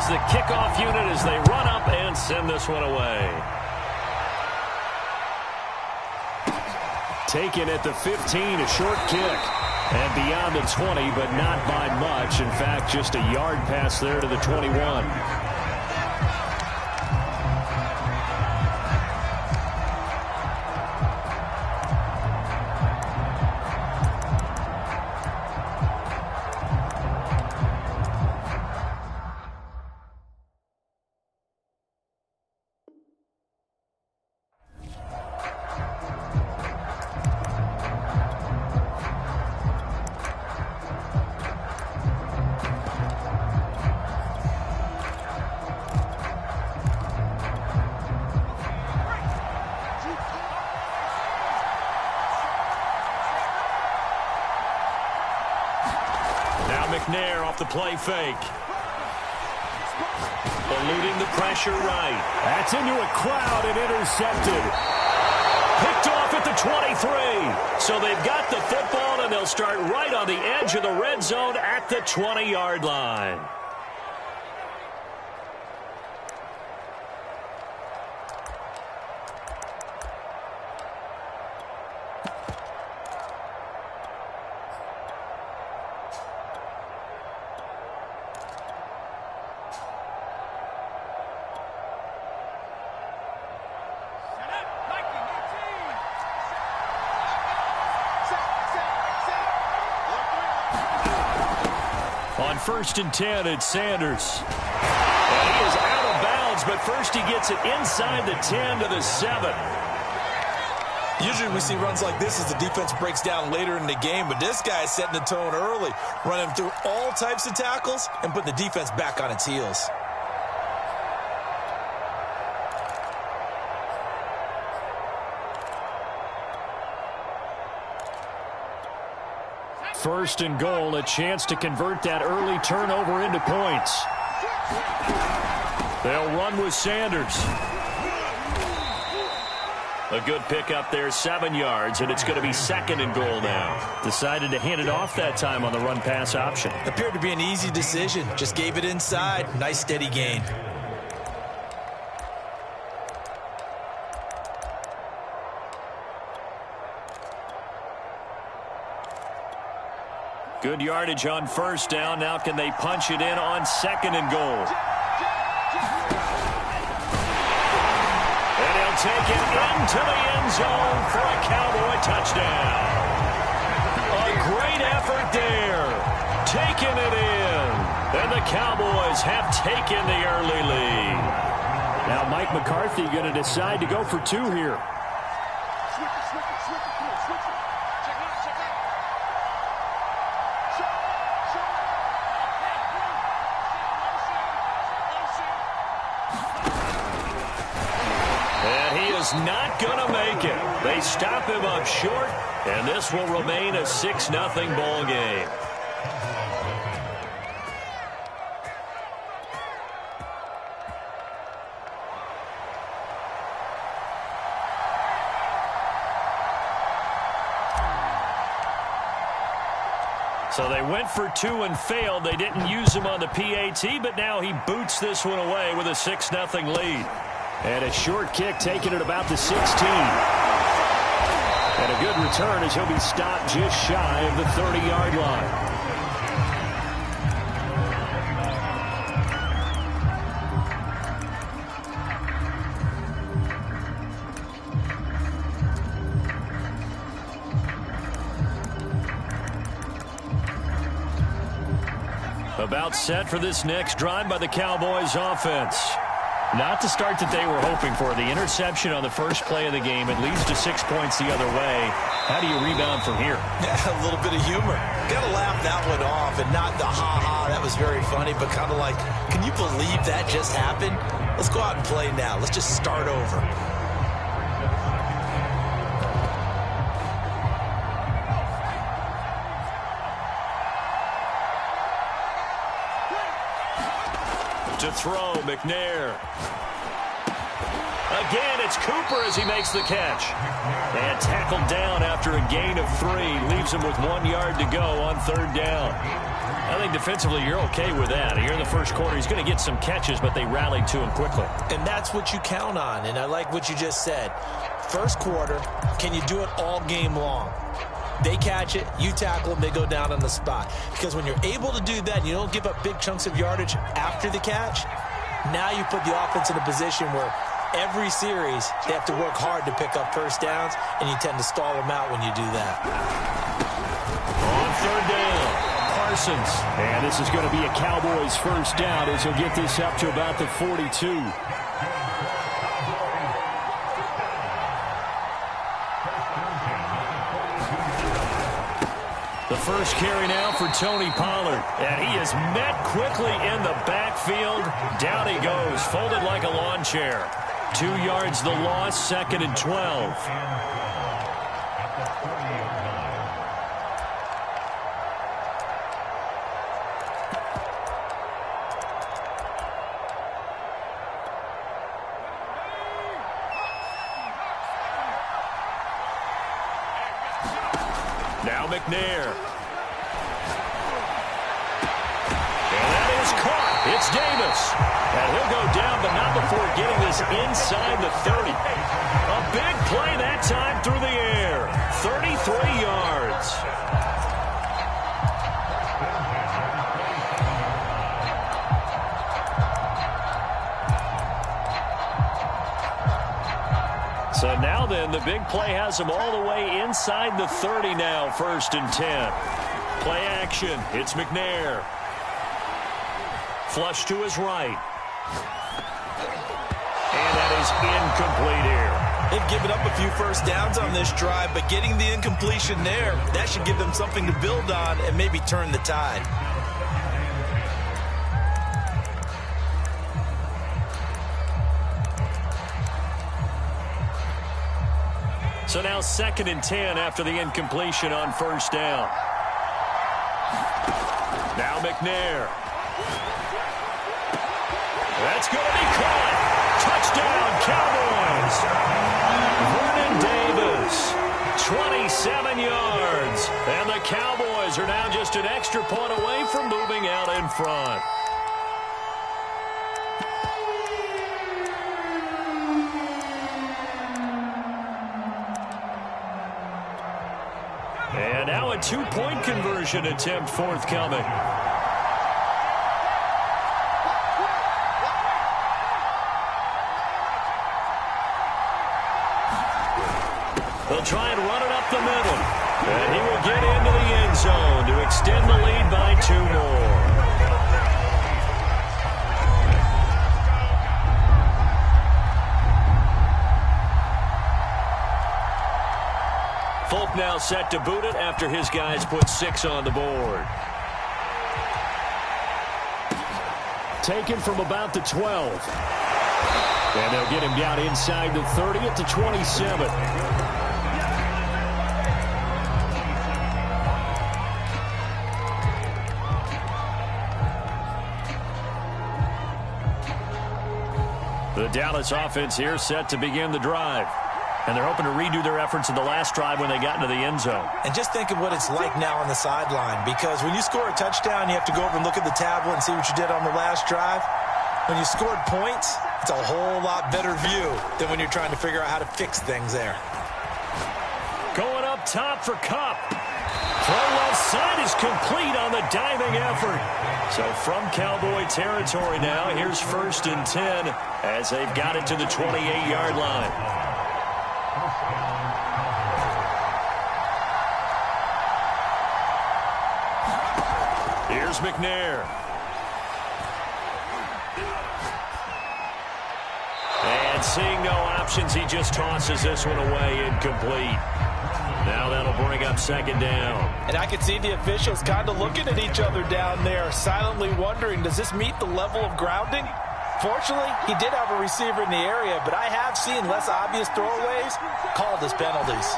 is the kickoff unit as they run up and send this one away. Taken at the 15, a short kick. And beyond the 20, but not by much. In fact, just a yard pass there to the 21. McNair off the play fake. Eluding the pressure right. That's into a crowd and intercepted. Picked off at the 23. So they've got the football, and they'll start right on the edge of the red zone at the 20-yard line. On 1st and 10, it's Sanders. And he is out of bounds, but first he gets it inside the 10 to the 7. Usually we see runs like this as the defense breaks down later in the game, but this guy is setting the tone early, running through all types of tackles and putting the defense back on its heels. First and goal, a chance to convert that early turnover into points. They'll run with Sanders. A good pickup there, 7 yards, and it's going to be 2nd and goal now. Decided to hand it off that time on the run-pass option. Appeared to be an easy decision. Just gave it inside. Nice steady gain. Good yardage on 1st down. Now can they punch it in on 2nd and goal? And he'll take it into the end zone for a Cowboy touchdown. A great effort there. Taking it in. And the Cowboys have taken the early lead. Now Mike McCarthy going to decide to go for 2 here. Not going to make it. They stop him up short, and this will remain a 6-0 ball game. So they went for 2 and failed. They didn't use him on the PAT, but now he boots this one away with a 6-0 lead. And a short kick taken at about the 16. And a good return as he'll be stopped just shy of the 30-yard line. About set for this next drive by the Cowboys offense. Not the start that they were hoping for. The interception on the first play of the game. It leads to 6 points the other way. How do you rebound from here? Yeah, a little bit of humor. Got to laugh that one off and not the ha-ha. That was very funny, but kind of like, can you believe that just happened? Let's go out and play now. Let's just start over. To throw, McNair. Again, it's Cooper as he makes the catch. And tackled down after a gain of 3. Leaves him with 1 yard to go on 3rd down. I think defensively you're okay with that. Here in the first quarter, he's going to get some catches, but they rallied to him quickly. And that's what you count on, and I like what you just said. First quarter, can you do it all game long? They catch it, you tackle them, they go down on the spot. Because when you're able to do that and you don't give up big chunks of yardage after the catch, now you put the offense in a position where every series they have to work hard to pick up first downs, and you tend to stall them out when you do that. On third down, Parsons. And this is going to be a Cowboys first down as he'll get this up to about the 42. The first carry now for Tony Pollard. And he is met quickly in the backfield. Down he goes, folded like a lawn chair. 2 yards the loss, 2nd and 12. Now McNair. And that is caught. It's Davis. And he'll go down, but not before getting this inside the 30. A big play that time through the air. 33 yards. So now then, the big play has him all the way inside the 30 now, 1st and 10. Play action. It's McNair. Flush to his right. And that is incomplete here. They've given up a few first downs on this drive, but getting the incompletion there, that should give them something to build on and maybe turn the tide. So now 2nd and 10 after the incompletion on first down. Now McNair. That's going to be caught. Touchdown, Cowboys. Vernon Davis, 27 yards. And the Cowboys are now just an extra point away from moving out in front. And now a 2-point conversion attempt forthcoming. They'll try and run it up the middle. And he will get into the end zone to extend the lead by 2 more. Folk now set to boot it after his guys put 6 on the board. Taken from about the 12. And they'll get him down inside the 30 at the 27. The Dallas offense here set to begin the drive. And they're hoping to redo their efforts in the last drive when they got into the end zone. And just think of what it's like now on the sideline, because when you score a touchdown, you have to go over and look at the tablet and see what you did on the last drive. When you scored points, it's a whole lot better view than when you're trying to figure out how to fix things there. Going up top for Kupp. Throw left side is complete on the diving effort. So from Cowboy territory now, here's 1st and 10 as they've got it to the 28-yard line. Here's McNair. And seeing no options, he just tosses this one away incomplete. Now that'll bring up 2nd down. And I can see the officials kind of looking at each other down there, silently wondering, does this meet the level of grounding? Fortunately, he did have a receiver in the area, but I have seen less obvious throwaways called as penalties.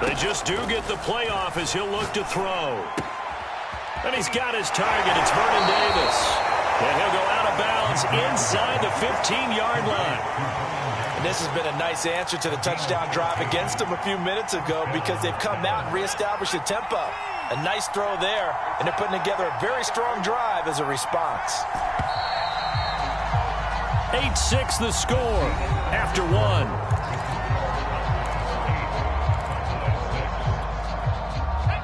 They just do get the playoff as he'll look to throw. And he's got his target. It's Vernon Davis. And he'll go out of bounds is inside the 15-yard line. And this has been a nice answer to the touchdown drive against them a few minutes ago because they've come out and reestablished the tempo. A nice throw there, and they're putting together a very strong drive as a response. 8-6 the score after one.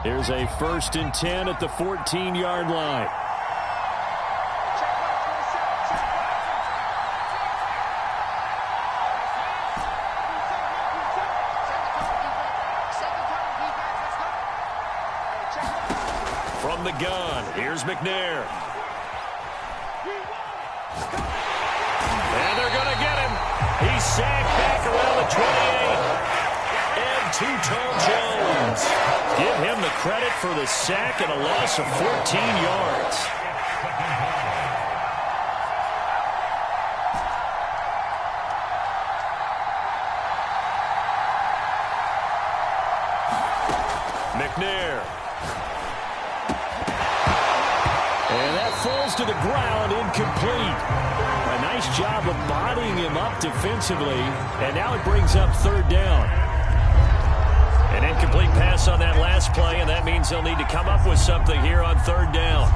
Here's a 1st and 10 at the 14-yard line. From the gun, here's McNair. And they're going to get him. He's sacked back around the 28. And Too-Tall Jones. Give him the credit for the sack and a loss of 14 yards. McNair. And that falls to the ground, incomplete. A nice job of bodying him up defensively. And now it brings up 3rd down. An incomplete pass on that last play, and that means they'll need to come up with something here on 3rd down.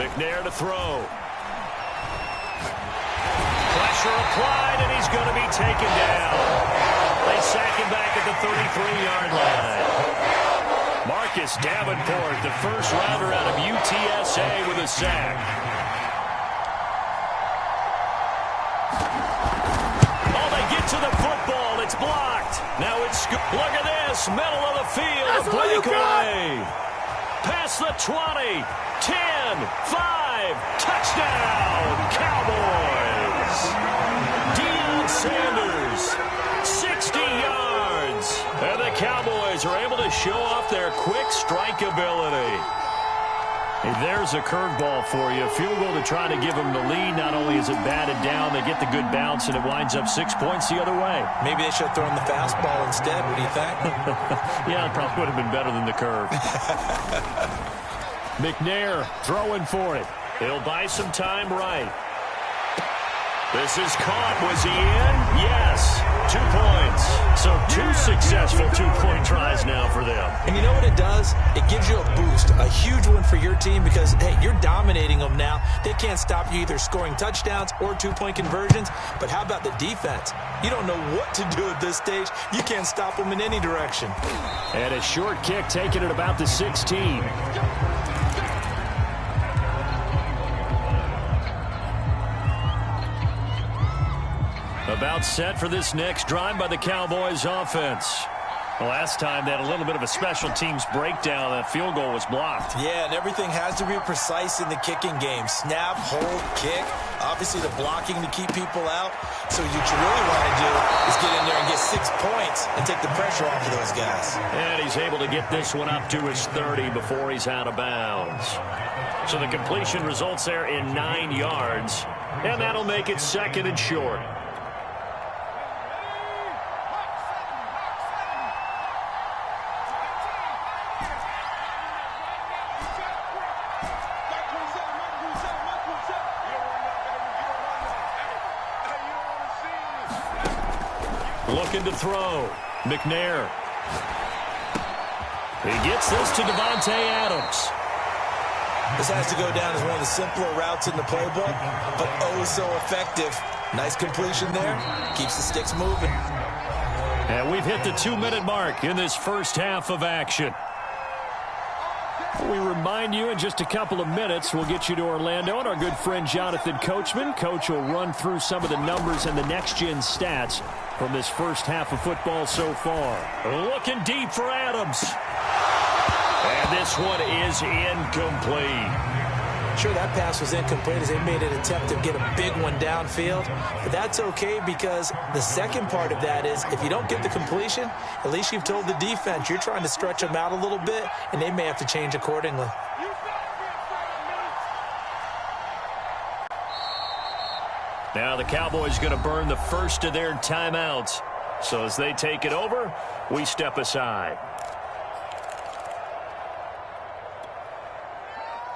McNair to throw. Pressure applied, and he's going to be taken down. They sack him back at the 33-yard line. Marcus Davenport, the first rounder out of UTSA with a sack. Oh, they get to the football. It's blocked. Now it's, look at this, middle of the field, a breakaway. Past the 20, 10, 5, touchdown, Cowboys. Deion Sanders, 60 yards. And the Cowboys are able to show off their quick strike ability. Hey, there's a curveball for you. A field goal to try to give them the lead. Not only is it batted down, they get the good bounce, and it winds up 6 points the other way. Maybe they should have thrown the fastball instead. What do you think? Yeah, it probably would have been better than the curve. McNair throwing for it. He'll buy some time right. This is caught. Was he in? Yes. 2 points. So 2 successful two-point tries now for them. And you know what it does? It gives you a boost, a huge one for your team because, hey, you're dominating them now. They can't stop you either scoring touchdowns or two-point conversions. But how about the defense? You don't know what to do at this stage. You can't stop them in any direction. And a short kick taken at about the 16. About set for this next drive by the Cowboys offense. The last time they had a little bit of a special teams breakdown. That field goal was blocked. Yeah, and everything has to be precise in the kicking game. Snap, hold, kick. Obviously the blocking to keep people out. So what you really want to do is get in there and get 6 points and take the pressure off of those guys. And he's able to get this one up to his 30 before he's out of bounds. So the completion results there in 9 yards. And that'll make it 2nd and short. Looking to throw. McNair. He gets this to Devontae Adams. This has to go down as one of the simpler routes in the playbook, but oh so effective. Nice completion there. Keeps the sticks moving. And we've hit the 2-minute mark in this first half of action. We remind you in just a couple of minutes we'll get you to Orlando and our good friend Jonathan Coachman. Coach will run through some of the numbers and the next-gen stats from this first half of football so far. Looking deep for Adams. And this one is incomplete. Sure, that pass was incomplete as they made an attempt to get a big one downfield. But that's okay because the second part of that is if you don't get the completion, at least you've told the defense you're trying to stretch them out a little bit, and they may have to change accordingly. Now the Cowboys going to burn the first of their timeouts. So as they take it over, we step aside.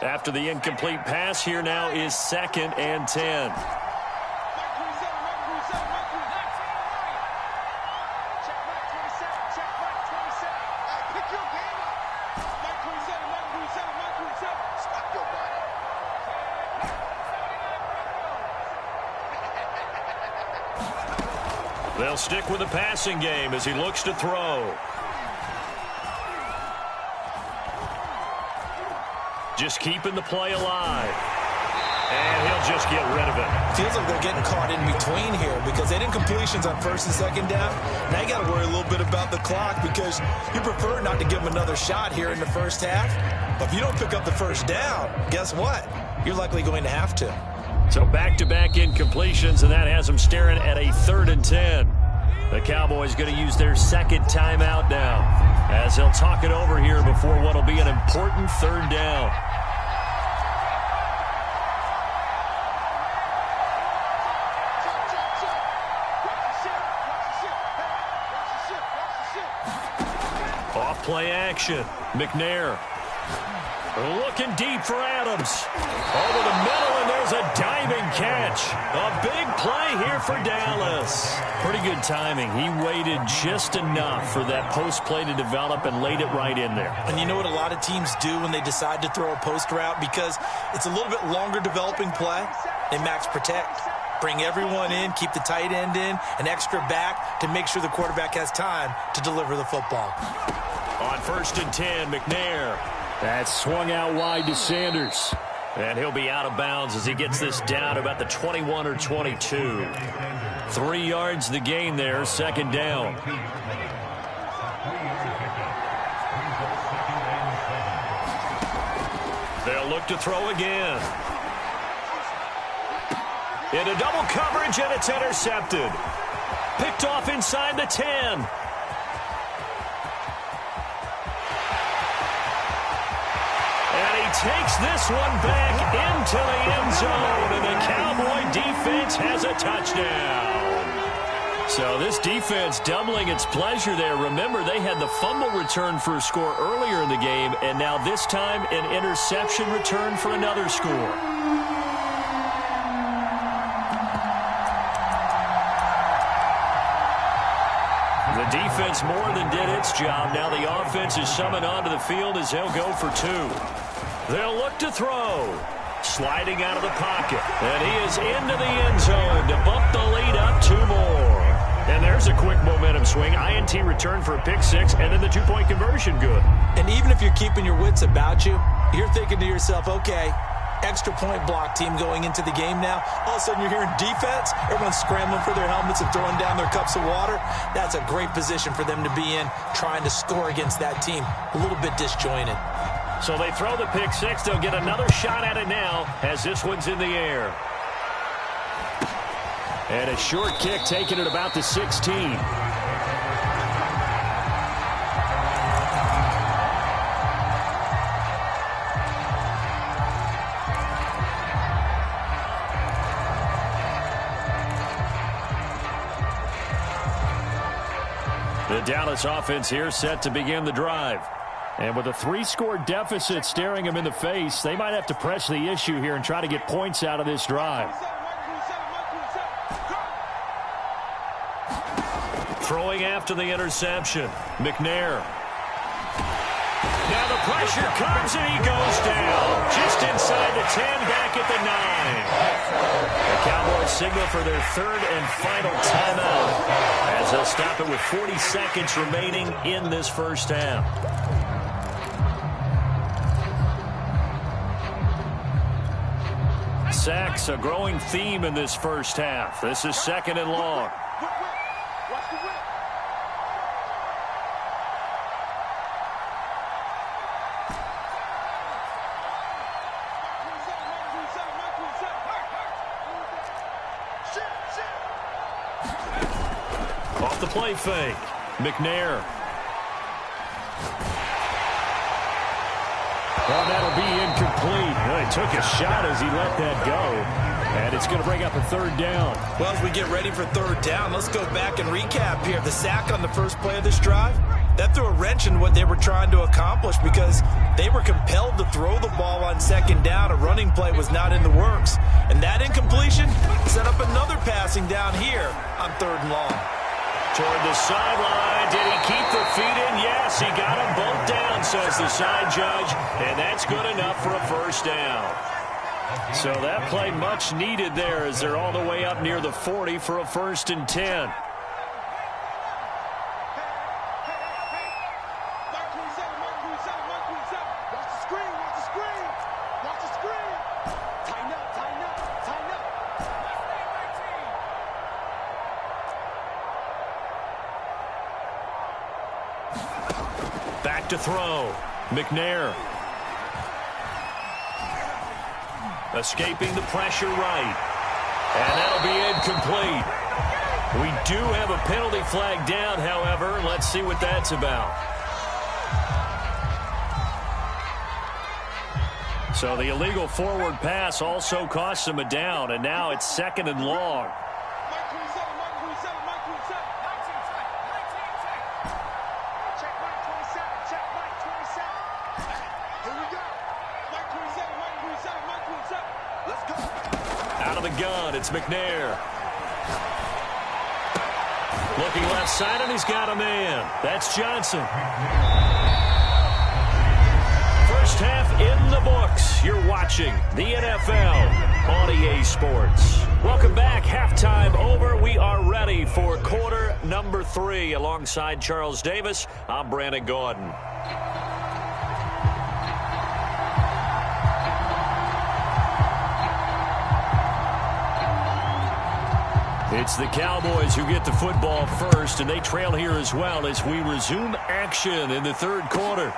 After the incomplete pass, here now is 2nd and 10. They'll stick with the passing game as he looks to throw. Just keeping the play alive. And he'll just get rid of it. Feels like they're getting caught in between here because they didn't completions on 1st and 2nd down. Now you got to worry a little bit about the clock because you prefer not to give them another shot here in the first half. But if you don't pick up the first down, guess what? You're likely going to have to. So back-to-back incompletions, and that has them staring at a 3rd and 10. The Cowboys going to use their 2nd timeout now as they'll talk it over here before what will be an important 3rd down. Off play action. McNair looking deep for Adams. Over the middle, and there's a diving catch. A big play here for Dallas. Pretty good timing. He waited just enough for that post play to develop and laid it right in there. And you know what a lot of teams do when they decide to throw a post route? Because it's a little bit longer developing play. They max protect. Bring everyone in, keep the tight end in, an extra back to make sure the quarterback has time to deliver the football. On 1st and 10, McNair. That's swung out wide to Sanders. And he'll be out of bounds as he gets this down about the 21 or 22. 3 yards the gain there, 2nd down. They'll look to throw again. Into double coverage, and it's intercepted. Picked off inside the 10. And he takes this one back into the end zone, and the Cowboy defense has a touchdown. So this defense doubling its pleasure there. Remember, they had the fumble return for a score earlier in the game, and now this time an interception return for another score. The defense more than did its job. Now the offense is summoned onto the field as they'll go for 2. They'll look to throw. Sliding out of the pocket. And he is into the end zone to bump the lead up 2 more. And there's a quick momentum swing. INT return for a pick 6, and then the 2-point conversion good. And even if you're keeping your wits about you, you're thinking to yourself, okay, extra point block team going into the game now. All of a sudden you're hearing defense. Everyone's scrambling for their helmets and throwing down their cups of water. That's a great position for them to be in, trying to score against that team. A little bit disjointed. So they throw the pick 6. They'll get another shot at it now as this one's in the air. And a short kick taken at about the 16. The Dallas offense here set to begin the drive. And with a 3-score deficit staring them in the face, they might have to press the issue here and try to get points out of this drive. Throwing after the interception, McNair. Now the pressure comes and he goes down. Just inside the 10, back at the 9. The Cowboys signal for their 3rd and final timeout as they'll stop it with 40 seconds remaining in this first half. Sacks, a growing theme in this first half. This is 2nd and long. Off the play fake. McNair. Well, that'll be incomplete. Well, he took a shot as he let that go. And it's going to bring up a third down. Well, as we get ready for third down, let's go back and recap here. The sack on the first play of this drive, that threw a wrench in what they were trying to accomplish because they were compelled to throw the ball on second down. A running play was not in the works. And that incompletion set up another passing down here on third and long. Toward the sideline. Did he keep the feet in? Yes, he got them both down, says the side judge. And that's good enough for a first down. So that play much needed there as they're all the way up near the 40 for a 1st and 10. Back to throw. McNair. Escaping the pressure right. And that'll be incomplete. We do have a penalty flag down, however. Let's see what that's about. So the illegal forward pass also costs him a down, and now it's 2nd and long. Out of the gun, it's McNair. Looking left side, and he's got a man. That's Johnson. First half in the books. You're watching the NFL on EA Sports. Welcome back. Halftime over. We are ready for quarter number 3. Alongside Charles Davis, I'm Brandon Gordon. It's the Cowboys who get the football first, and they trail here as well as we resume action in the third quarter.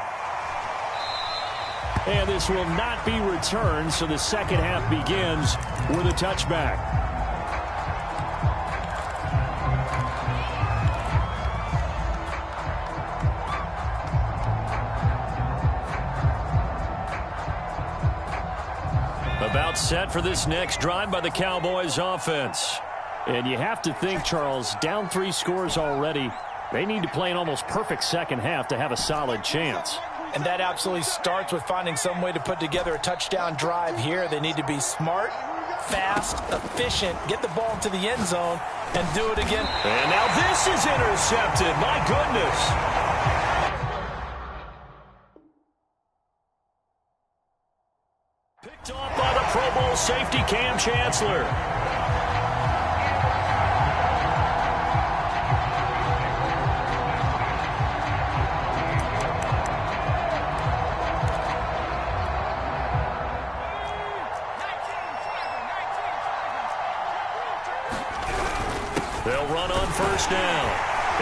And this will not be returned, so the second half begins with a touchback. About set for this next drive by the Cowboys offense. And you have to think, Charles, down 3 scores already. They need to play an almost perfect second half to have a solid chance. And that absolutely starts with finding some way to put together a touchdown drive here. They need to be smart, fast, efficient, get the ball into the end zone, and do it again. And now this is intercepted. My goodness. Picked off by the Pro Bowl safety Cam Chancellor. They'll run on first down.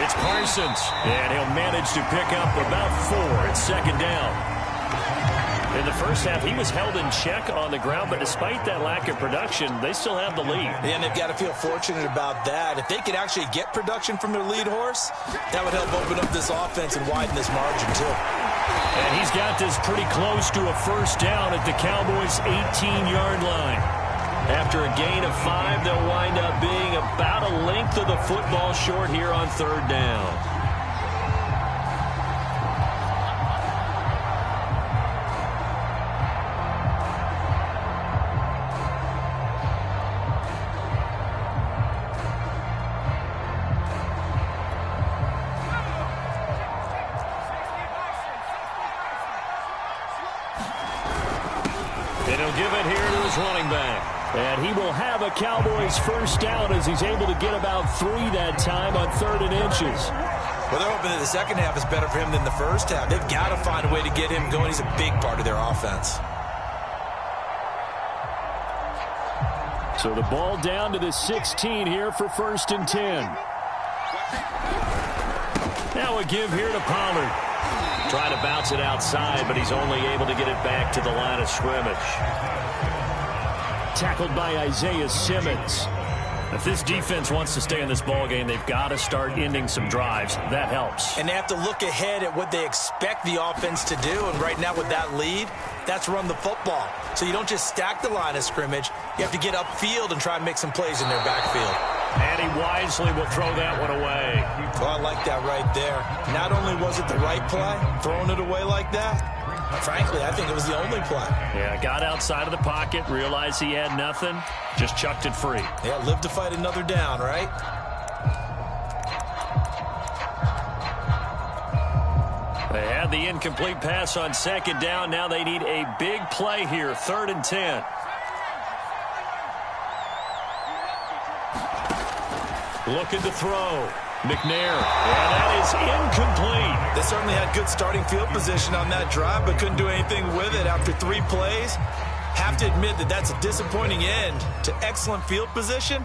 It's Parsons, and he'll manage to pick up about 4. It's 2nd down. In the first half, he was held in check on the ground, but despite that lack of production, they still have the lead. And they've got to feel fortunate about that. If they could actually get production from their lead horse, that would help open up this offense and widen this margin, too. And he's got this pretty close to a first down at the Cowboys' 18-yard line. After a gain of 5, they'll wind up being about a length of the football short here on third down. And he'll give it here to his running back. And he will have a Cowboys first down as he's able to get about 3 that time on 3rd and inches. Well, they're hoping that the second half is better for him than the first half. They've got to find a way to get him going. He's a big part of their offense. So the ball down to the 16 here for 1st and 10. Now a give here to Pollard. Trying to bounce it outside, but he's only able to get it back to the line of scrimmage. Tackled by Isaiah Simmons. If this defense wants to stay in this ball game, they've got to start ending some drives. That helps. And they have to look ahead at what they expect the offense to do. And right now with that lead, that's run the football. So you don't just stack the line of scrimmage. You have to get upfield and try and make some plays in their backfield. And he wisely will throw that one away. Well, I like that right there. Not only was it the right play, throwing it away like that, frankly, I think it was the only play. Yeah, got outside of the pocket, realized he had nothing, just chucked it free. Yeah, live to fight another down, right? They had the incomplete pass on second down. Now they need a big play here, 3rd and 10. Looking to throw. McNair, and that is incomplete. They certainly had good starting field position on that drive, but couldn't do anything with it after 3 plays. Have to admit that that's a disappointing end to excellent field position.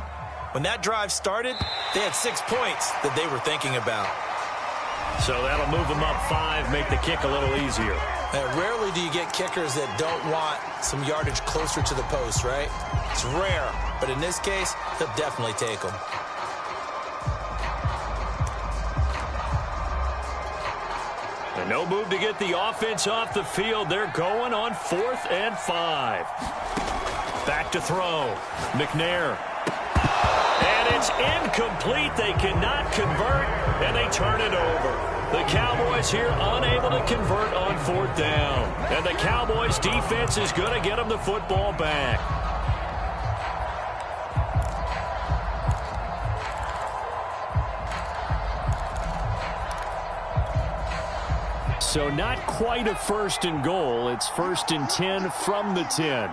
When that drive started, they had 6 points that they were thinking about. So that'll move them up 5, make the kick a little easier. Rarely do you get kickers that don't want some yardage closer to the post, right? It's rare, but in this case, they'll definitely take them. No move to get the offense off the field. They're going on 4th and 5. Back to throw. McNair. And it's incomplete. They cannot convert, and they turn it over. The Cowboys here unable to convert on 4th down. And the Cowboys defense is going to get them the football back. So not quite a 1st and goal. It's 1st and 10 from the 10.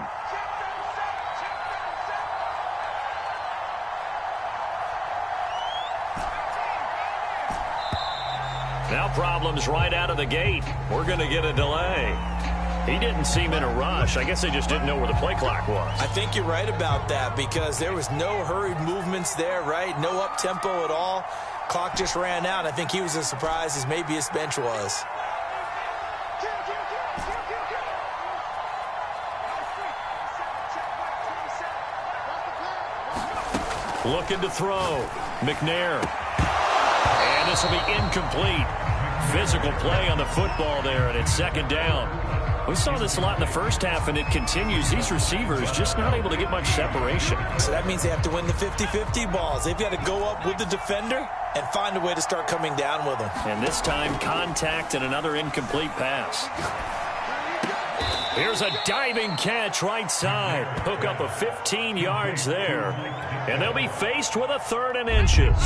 Now problems right out of the gate. We're going to get a delay. He didn't seem in a rush. I guess they just didn't know where the play clock was. I think you're right about that because there was no hurried movements there, right? No up-tempo at all. Clock just ran out. I think he was as surprised as maybe his bench was. Looking to throw. McNair. And this will be incomplete. Physical play on the football there, and it's 2nd down. We saw this a lot in the first half, and it continues. These receivers just not able to get much separation. So that means they have to win the 50-50 balls. They've got to go up with the defender and find a way to start coming down with them. And this time, contact and another incomplete pass. Here's a diving catch right side. Hook up a 15 yards there. And they'll be faced with a 3rd and inches.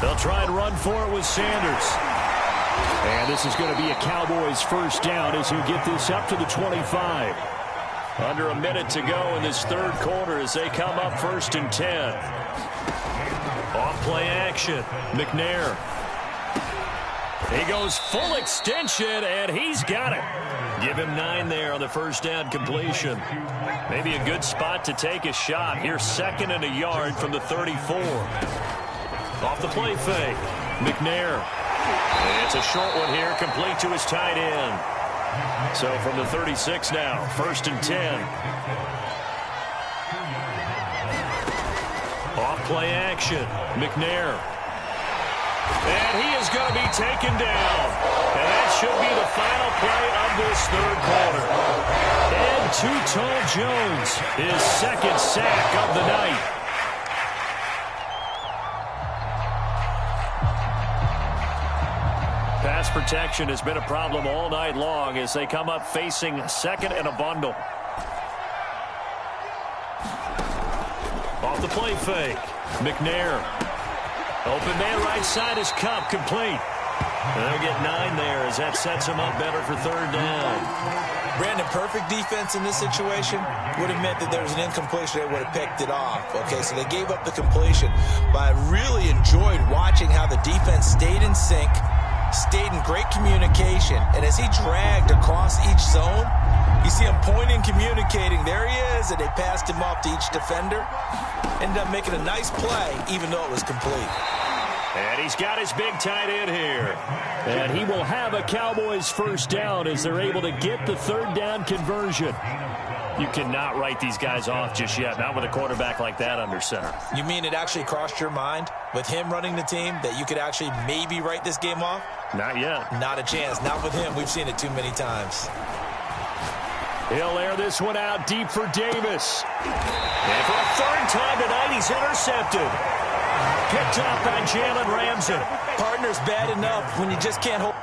They'll try and run for it with Sanders. And this is going to be a Cowboys 1st down as you get this up to the 25. Under a minute to go in this 3rd quarter as they come up 1st and 10. Off play action. McNair. He goes full extension, and he's got it. Give him 9 there on the 1st down completion. Maybe a good spot to take a shot. Here's 2nd and a yard from the 34. Off the play fake. McNair. And it's a short one here, complete to his tight end. So from the 36 now, 1st and 10. Off play action. McNair. And he is going to be taken down. And that should be the final play of this 3rd quarter. And Too Tall Jones, his 2nd sack of the night. Pass protection has been a problem all night long as they come up facing 2nd and a bundle. Off the play fake. McNair. Open man right side is Cup, complete. And they'll get 9 there as that sets them up better for 3rd down. Brandon, perfect defense in this situation would have meant that there was an incompletion. They would have picked it off. Okay, so they gave up the completion. But I really enjoyed watching how the defense stayed in sync, stayed in great communication, and as he dragged across each zone, you see him pointing, communicating. There he is, and they passed him off to each defender. Ended up making a nice play, even though it was complete. And he's got his big tight end here. And he will have a Cowboys first down as they're able to get the third down conversion. You cannot write these guys off just yet, not with a quarterback like that under center. You mean it actually crossed your mind with him running the team that you could actually maybe write this game off? Not yet. Not a chance. Not with him. We've seen it too many times. He'll air this one out deep for Davis. And for a third time tonight, he's intercepted. Picked up by Jalen Ramsey. Partner's bad enough when you just can't hold.